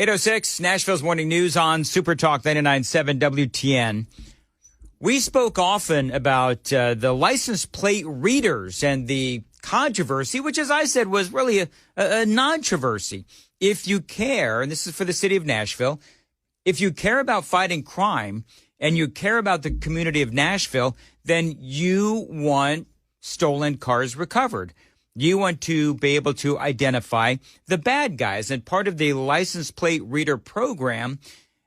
8:06, Nashville's Morning News on Super Talk 99.7 WTN. We spoke often about the license plate readers and the controversy, which, as I said, was really a non-controversy. If you care, and this is for the city of Nashville, if you care about fighting crime and you care about the community of Nashville, then you want stolen cars recovered. You want to be able to identify the bad guys. And part of the license plate reader program,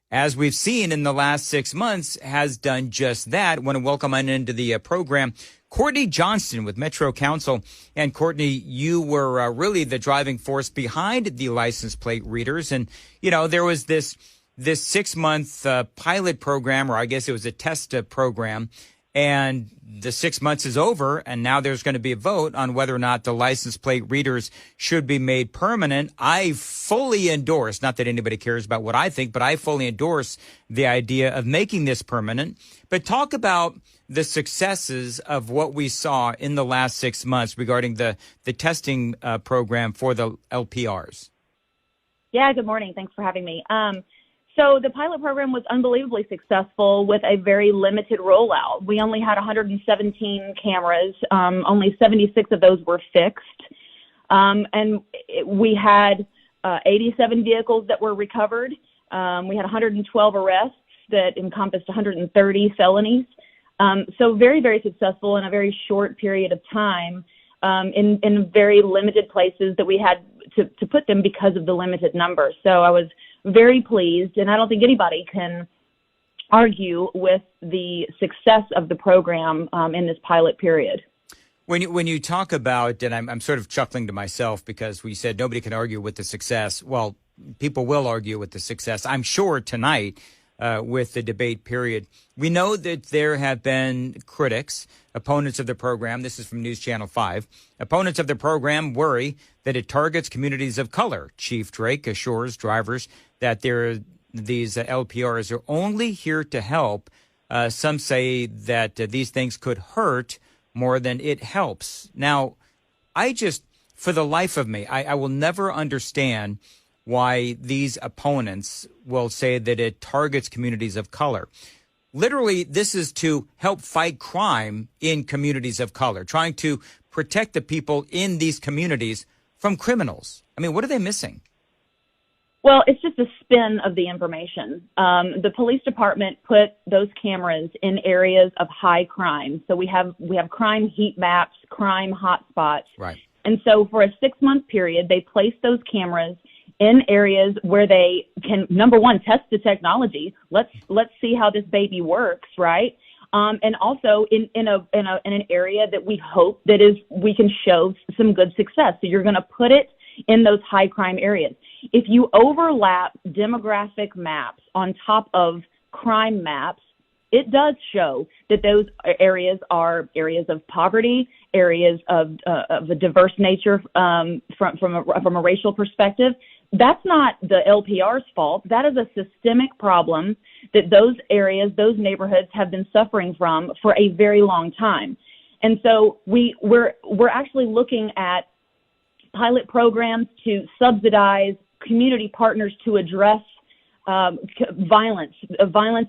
as we've seen in the last 6 months, has done just that. I want to welcome on into the program Courtney Johnston with Metro Council. And Courtney, you were really the driving force behind the license plate readers. And, you know, there was this 6-month pilot program, or I guess it was a test program. And the 6 months is over, and now there's going to be a vote on whether or not the license plate readers should be made permanent. I fully endorse, not that anybody cares about what I think, but I fully endorse the idea of making this permanent. But talk about the successes of what we saw in the last 6 months regarding the testing program for the LPRs. Yeah, good morning. Thanks for having me. So the pilot program was unbelievably successful with a very limited rollout. We only had 117 cameras. Only 76 of those were fixed. And we had 87 vehicles that were recovered. We had 112 arrests that encompassed 130 felonies. So very, very successful in a very short period of time in very limited places that we had to put them because of the limited number. So I was very pleased, and I don't think anybody can argue with the success of the program in this pilot period. When you talk about, and I'm sort of chuckling to myself because we said nobody can argue with the success. Well, people will argue with the success, I'm sure, tonight with the debate period. We know that there have been critics, opponents of the program. This is from News Channel 5. Opponents of the program worry that it targets communities of color. Chief Drake assures drivers that these LPRs are only here to help. Some say that these things could hurt more than it helps. Now, for the life of me, I will never understand why these opponents will say that it targets communities of color. Literally, this is to help fight crime in communities of color, trying to protect the people in these communities from criminals. I mean, what are they missing? Well, it's just a spin of the information. The police department put those cameras in areas of high crime. So we have crime heat maps, crime hotspots. Right. And so for a 6-month period, they placed those cameras in areas where they can, number one, test the technology. Let's see how this baby works, right? And also in an area that we hope that we can show some good success. So you're going to put it in those high crime areas. If you overlap demographic maps on top of crime maps, it does show that those areas are areas of poverty, areas of a diverse nature from a racial perspective. That's not the LPR's fault. That is a systemic problem that those areas, those neighborhoods have been suffering from for a very long time. And so we're actually looking at pilot programs to subsidize community partners to address violence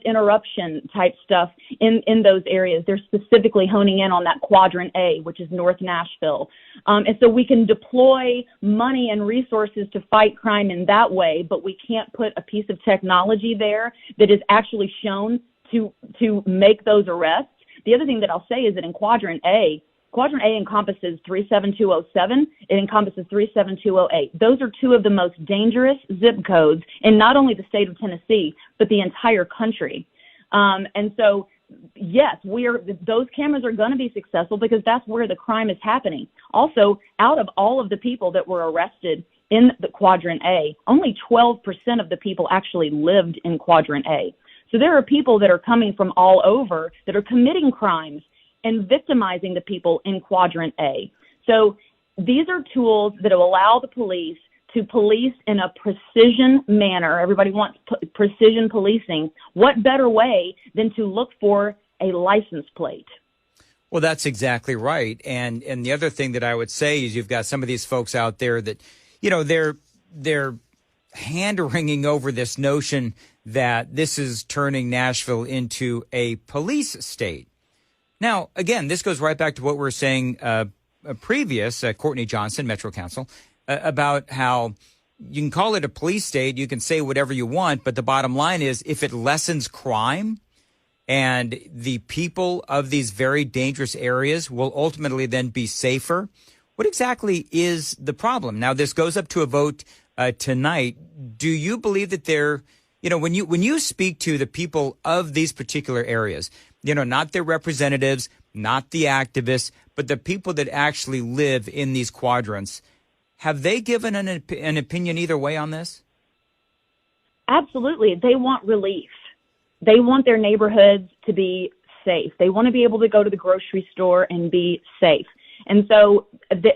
interruption type stuff in those areas. They're specifically honing in on that quadrant A, which is North Nashville. And so we can deploy money and resources to fight crime in that way, but we can't put a piece of technology there that is actually shown to make those arrests. The other thing that I'll say is that in Quadrant A encompasses 37207. It encompasses 37208. Those are two of the most dangerous zip codes in not only the state of Tennessee, but the entire country. And so, yes, those cameras are going to be successful because that's where the crime is happening. Also, out of all of the people that were arrested in the Quadrant A, only 12% of the people actually lived in Quadrant A. So there are people that are coming from all over that are committing crimes and victimizing the people in Quadrant A. So these are tools that will allow the police to police in a precision manner. Everybody wants precision policing. What better way than to look for a license plate? Well, that's exactly right. And the other thing that I would say is you've got some of these folks out there that, you know, they're hand-wringing over this notion that this is turning Nashville into a police state. Now, again, this goes right back to what we were saying previous, Courtney Johnston, Metro Council, about how you can call it a police state, you can say whatever you want, but the bottom line is if it lessens crime and the people of these very dangerous areas will ultimately then be safer, what exactly is the problem? Now, this goes up to a vote tonight. Do you believe that when you speak to the people of these particular areas, not their representatives, not the activists, but the people that actually live in these quadrants, have they given an opinion either way on this? Absolutely. They want relief. They want their neighborhoods to be safe. They want to be able to go to the grocery store and be safe. And so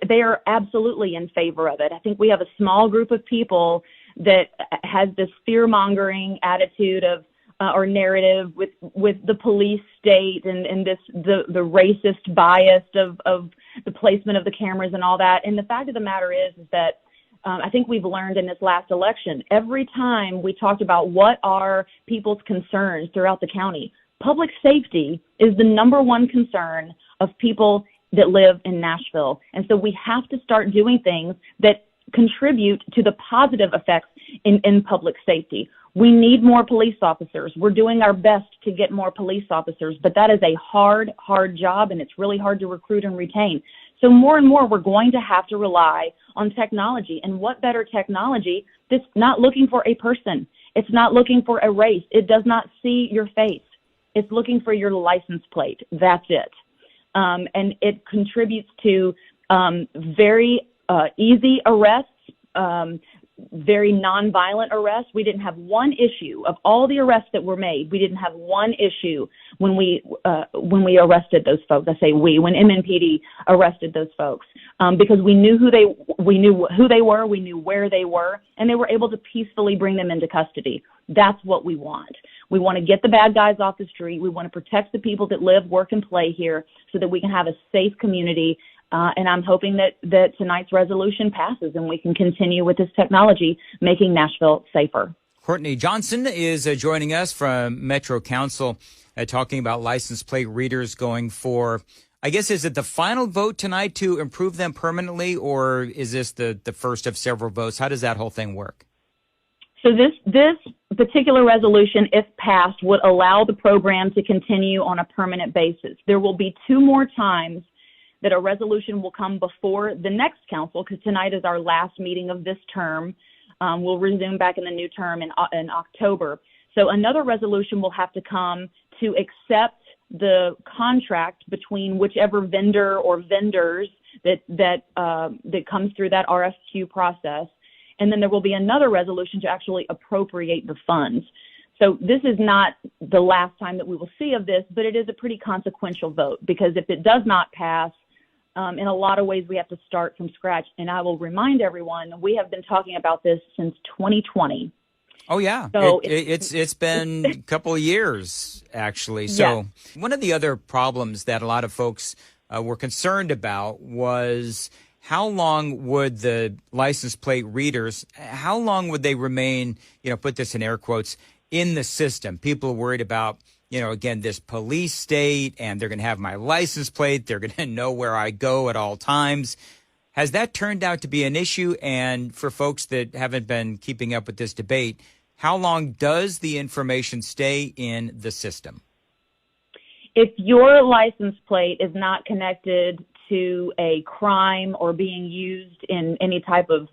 they are absolutely in favor of it. I think we have a small group of people that has this fear-mongering attitude of or narrative with the police state and the racist bias of the placement of the cameras and all that. And the fact of the matter is that I think we've learned in this last election, every time we talked about what are people's concerns throughout the county, public safety is the number one concern of people that live in Nashville. And so we have to start doing things that contribute to the positive effects in public safety. We need more police officers. We're doing our best to get more police officers, but that is a hard job, and it's really hard to recruit and retain. So more and more, we're going to have to rely on technology. And what better technology that's not looking for a person? It's not looking for a race. It does not see your face. It's looking for your license plate. That's it. And it contributes to very easy arrests, very nonviolent arrests. We didn't have one issue of all the arrests that were made. We didn't have one issue when we arrested those folks. I say when MNPD arrested those folks, because we knew who they were, we knew where they were, and they were able to peacefully bring them into custody. That's what we want. We want to get the bad guys off the street. We want to protect the people that live, work, and play here so that we can have a safe community. And I'm hoping that tonight's resolution passes and we can continue with this technology, making Nashville safer. Courtney Johnston is joining us from Metro Council, talking about license plate readers going for, I guess, is it the final vote tonight to improve them permanently, or is this the first of several votes? How does that whole thing work? So this particular resolution, if passed, would allow the program to continue on a permanent basis. There will be two more times that a resolution will come before the next council, because tonight is our last meeting of this term. We'll resume back in the new term in October. So another resolution will have to come to accept the contract between whichever vendor or vendors that comes through that RFQ process. And then there will be another resolution to actually appropriate the funds. So this is not the last time that we will see of this, but it is a pretty consequential vote, because if it does not pass, in a lot of ways we have to start from scratch. And I will remind everyone, we have been talking about this since 2020. Oh, yeah. So it's been a couple of years, actually. So One of the other problems that a lot of folks were concerned about was how long would the license plate readers, how long would they remain, put this in air quotes, in the system? People are worried about, again, this police state, and they're going to have my license plate. They're going to know where I go at all times. Has that turned out to be an issue? And for folks that haven't been keeping up with this debate, how long does the information stay in the system? If your license plate is not connected to a crime or being used in any type of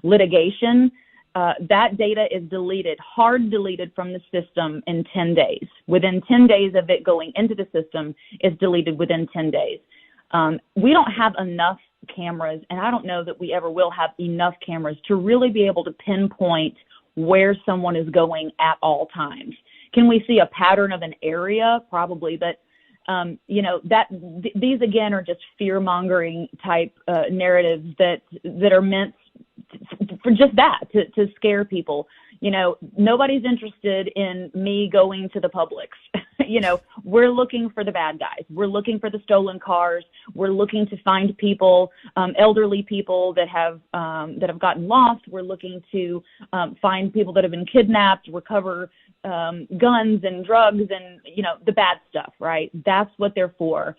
litigation, that data is hard deleted from the system in 10 days. Within 10 days of it going into the system, it's deleted within 10 days. We don't have enough cameras, and I don't know that we ever will have enough cameras to really be able to pinpoint where someone is going at all times. Can we see a pattern of an area? Probably, but these again are just fear-mongering type narratives that are meant for just that, to scare people. Nobody's interested in me going to the Publix. We're looking for the bad guys. We're looking for the stolen cars. We're looking to find people, elderly people that have gotten lost. We're looking to find people that have been kidnapped, recover guns and drugs and, the bad stuff, right? That's what they're for.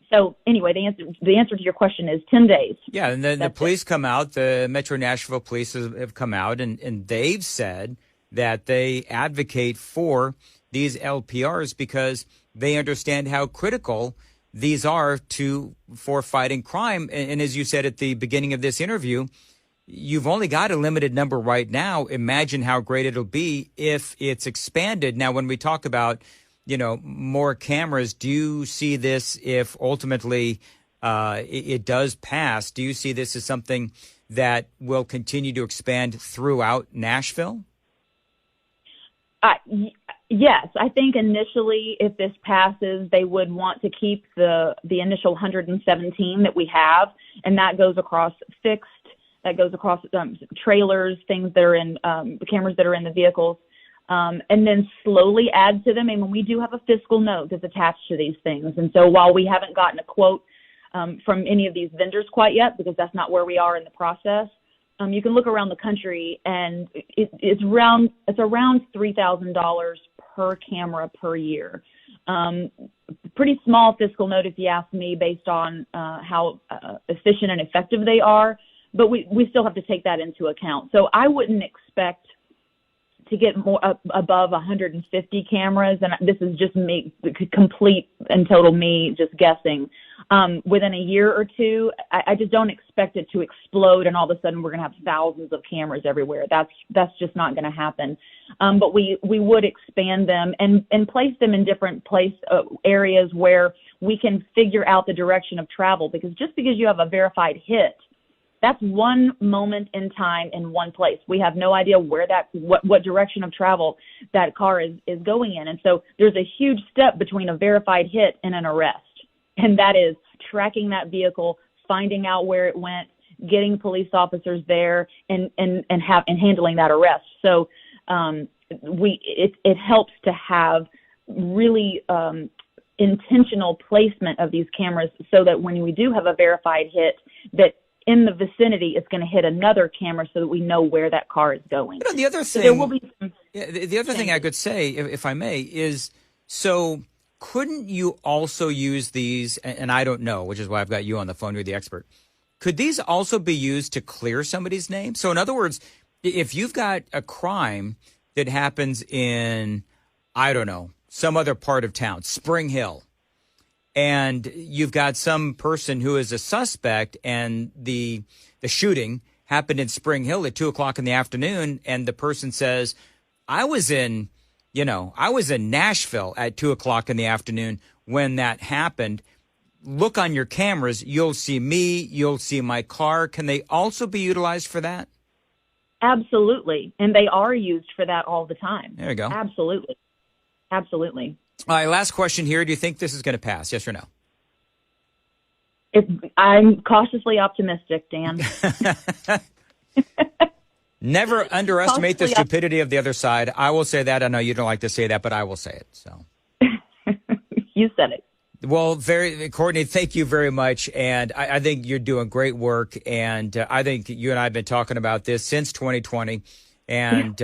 So anyway, the answer to your question is 10 days. Yeah, and then the police come out, the Metro Nashville police have come out, and they've said that they advocate for these LPRs because they understand how critical these are for fighting crime. And as you said at the beginning of this interview, you've only got a limited number right now. Imagine how great it'll be if it's expanded. Now, when we talk about more cameras, do you see this, if ultimately it does pass, do you see this as something that will continue to expand throughout Nashville? Yes, I think initially, if this passes, they would want to keep the initial 117 that we have, and that goes across fixed, that goes across trailers, things that are in the cameras that are in the vehicles. And then slowly add to them. And when we do have a fiscal note that's attached to these things. And so while we haven't gotten a quote from any of these vendors quite yet, because that's not where we are in the process, you can look around the country and it's around $3,000 per camera per year. Pretty small fiscal note, if you ask me, based on how efficient and effective they are. But we still have to take that into account. So I wouldn't expect to get more above 150 cameras, and this is just me, complete and total me just guessing. Within a year or two, I just don't expect it to explode, and all of a sudden we're going to have thousands of cameras everywhere. That's just not going to happen. But we would expand them and place them in different areas where we can figure out the direction of travel. Because just because you have a verified hit, that's one moment in time in one place. We have no idea what direction of travel that car is going in. And so there's a huge step between a verified hit and an arrest. And that is tracking that vehicle, finding out where it went, getting police officers there and handling that arrest. So it helps to have really intentional placement of these cameras so that when we do have a verified hit, that in the vicinity, it's going to hit another camera so that we know where that car is going. The other thing, so there will be the other thing I could say, if I may, is so couldn't you also use these? And I don't know, which is why I've got you on the phone. You're the expert. Could these also be used to clear somebody's name? So in other words, if you've got a crime that happens in, I don't know, some other part of town, Spring Hill, and you've got some person who is a suspect, and the shooting happened in Spring Hill at 2:00 in the afternoon, and the person says, I was in Nashville at 2:00 in the afternoon when that happened. Look on your cameras. You'll see me. You'll see my car. Can they also be utilized for that? Absolutely. And they are used for that all the time. There you go. Absolutely. Absolutely. All right, last question here. Do you think this is going to pass? Yes or no? I'm cautiously optimistic, Dan. Never underestimate the stupidity of the other side. I will say that. I know you don't like to say that, but I will say it. So, you said it. Well, Courtney, thank you very much. And I think you're doing great work. And I think you and I have been talking about this since 2020. And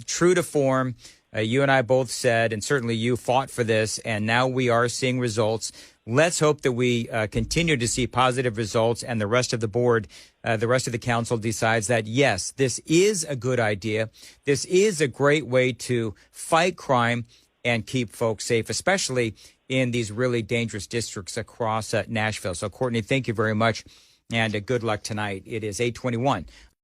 true to form, you and I both said, and certainly you fought for this, and now we are seeing results. Let's hope that we continue to see positive results, and the rest of the board, the rest of the council decides that, yes, this is a good idea. This is a great way to fight crime and keep folks safe, especially in these really dangerous districts across Nashville. So, Courtney, thank you very much, and good luck tonight. It is 8:21